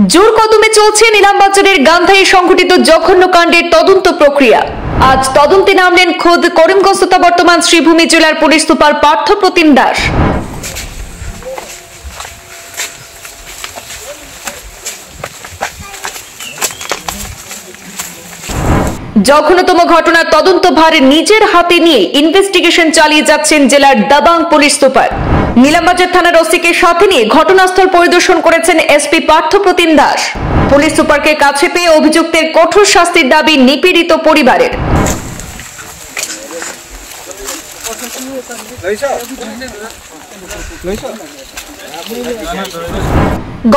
জোর কদমে চলছে নিলামবাজারের গান্ধায় সংঘটিত জঘন্য কাণ্ডের তদন্ত প্রক্রিয়া। আজ তদন্তে নামলেন খোদ করিমগঞ্জ তথা বর্তমান শ্রীভূমি জেলার পুলিশ সুপার পার্থপ্রতিম দাস। জঘন্যতম ঘটনার তদন্ত ভার নিজের হাতে নিয়ে ইনভেস্টিগেশন চালিয়ে যাচ্ছেন জেলার দাবাং পুলিশ সুপার। নিলামবাজার থানার ওসিকে সাথে নিয়ে ঘটনাস্থল পরিদর্শন করেছেন এসপি পার্থপ্রতিম দাস। পুলিশ সুপারকে কাছে পেয়ে অভিযুক্তের কঠোর শাস্তির দাবি নিপীড়িত পরিবারের।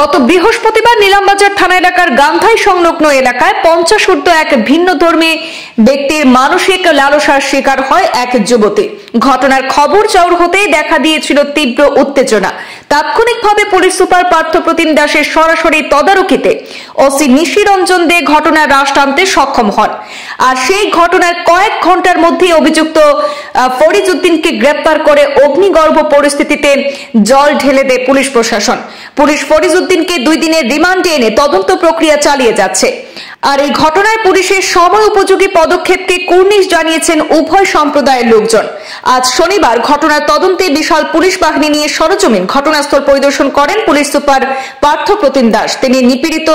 গত বৃহস্পতিবার নিলামবাজার থানা এলাকার গান্ধাই সংলগ্ন এলাকায় 50 ঊর্ধ্ব এক ভিন্ন ধর্মী ব্যক্তির মানসিক লালসার শিকার হয় এক যুবতী। ঘটনার খবর চাউর হতেই দেখা দিয়েছিল তীব্র উত্তেজনা। তাৎক্ষণিকভাবে পুলিশ সুপার পার্থপ্রতিম দাসের সরাসরি তদারকিতে ওসি নিশিরঞ্জন দে ঘটনার রাশ টানতে সক্ষম হন। আর সেই ঘটনার কয়েক ঘন্টার মধ্যে অভিযুক্ত ফরিজউদ্দিনকে গ্রেপ্তার করে অগ্নিগর্ভ পরিস্থিতিতে জল ঢেলে দেয় পুলিশ প্রশাসন। পুলিশ ফরিজউদ্দিনকে 2 দিনের রিমান্ডে এনে তদন্ত প্রক্রিয়া চালিয়ে যাচ্ছে। আর এই ঘটনায় পুলিশের সময় উপযোগী পদক্ষেপকে কুর্নিশ জানিয়েছেন উভয় সম্প্রদায়ের লোকজন। আজ শনিবার ঘটনার তদন্তে বিশাল পুলিশ বাহিনী নিয়ে সরেজমিন ঘটনাস্থল পরিদর্শন করেন পুলিশ সুপার পার্থপ্রতিম দাস। তিনি নিপীড়িত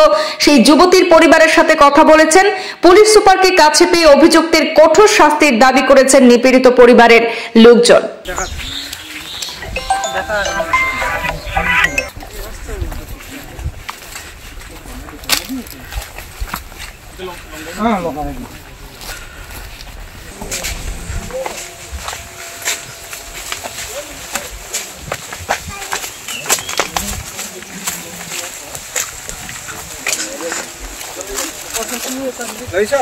সেই যুবতীর পরিবারের সাথে কথা বলেছেন। পুলিশ সুপারকে কাছে পেয়ে অভিযুক্তের কঠোর শাস্তির দাবি করেছেন নিপীড়িত পরিবারের লোকজন। Lấy sợ.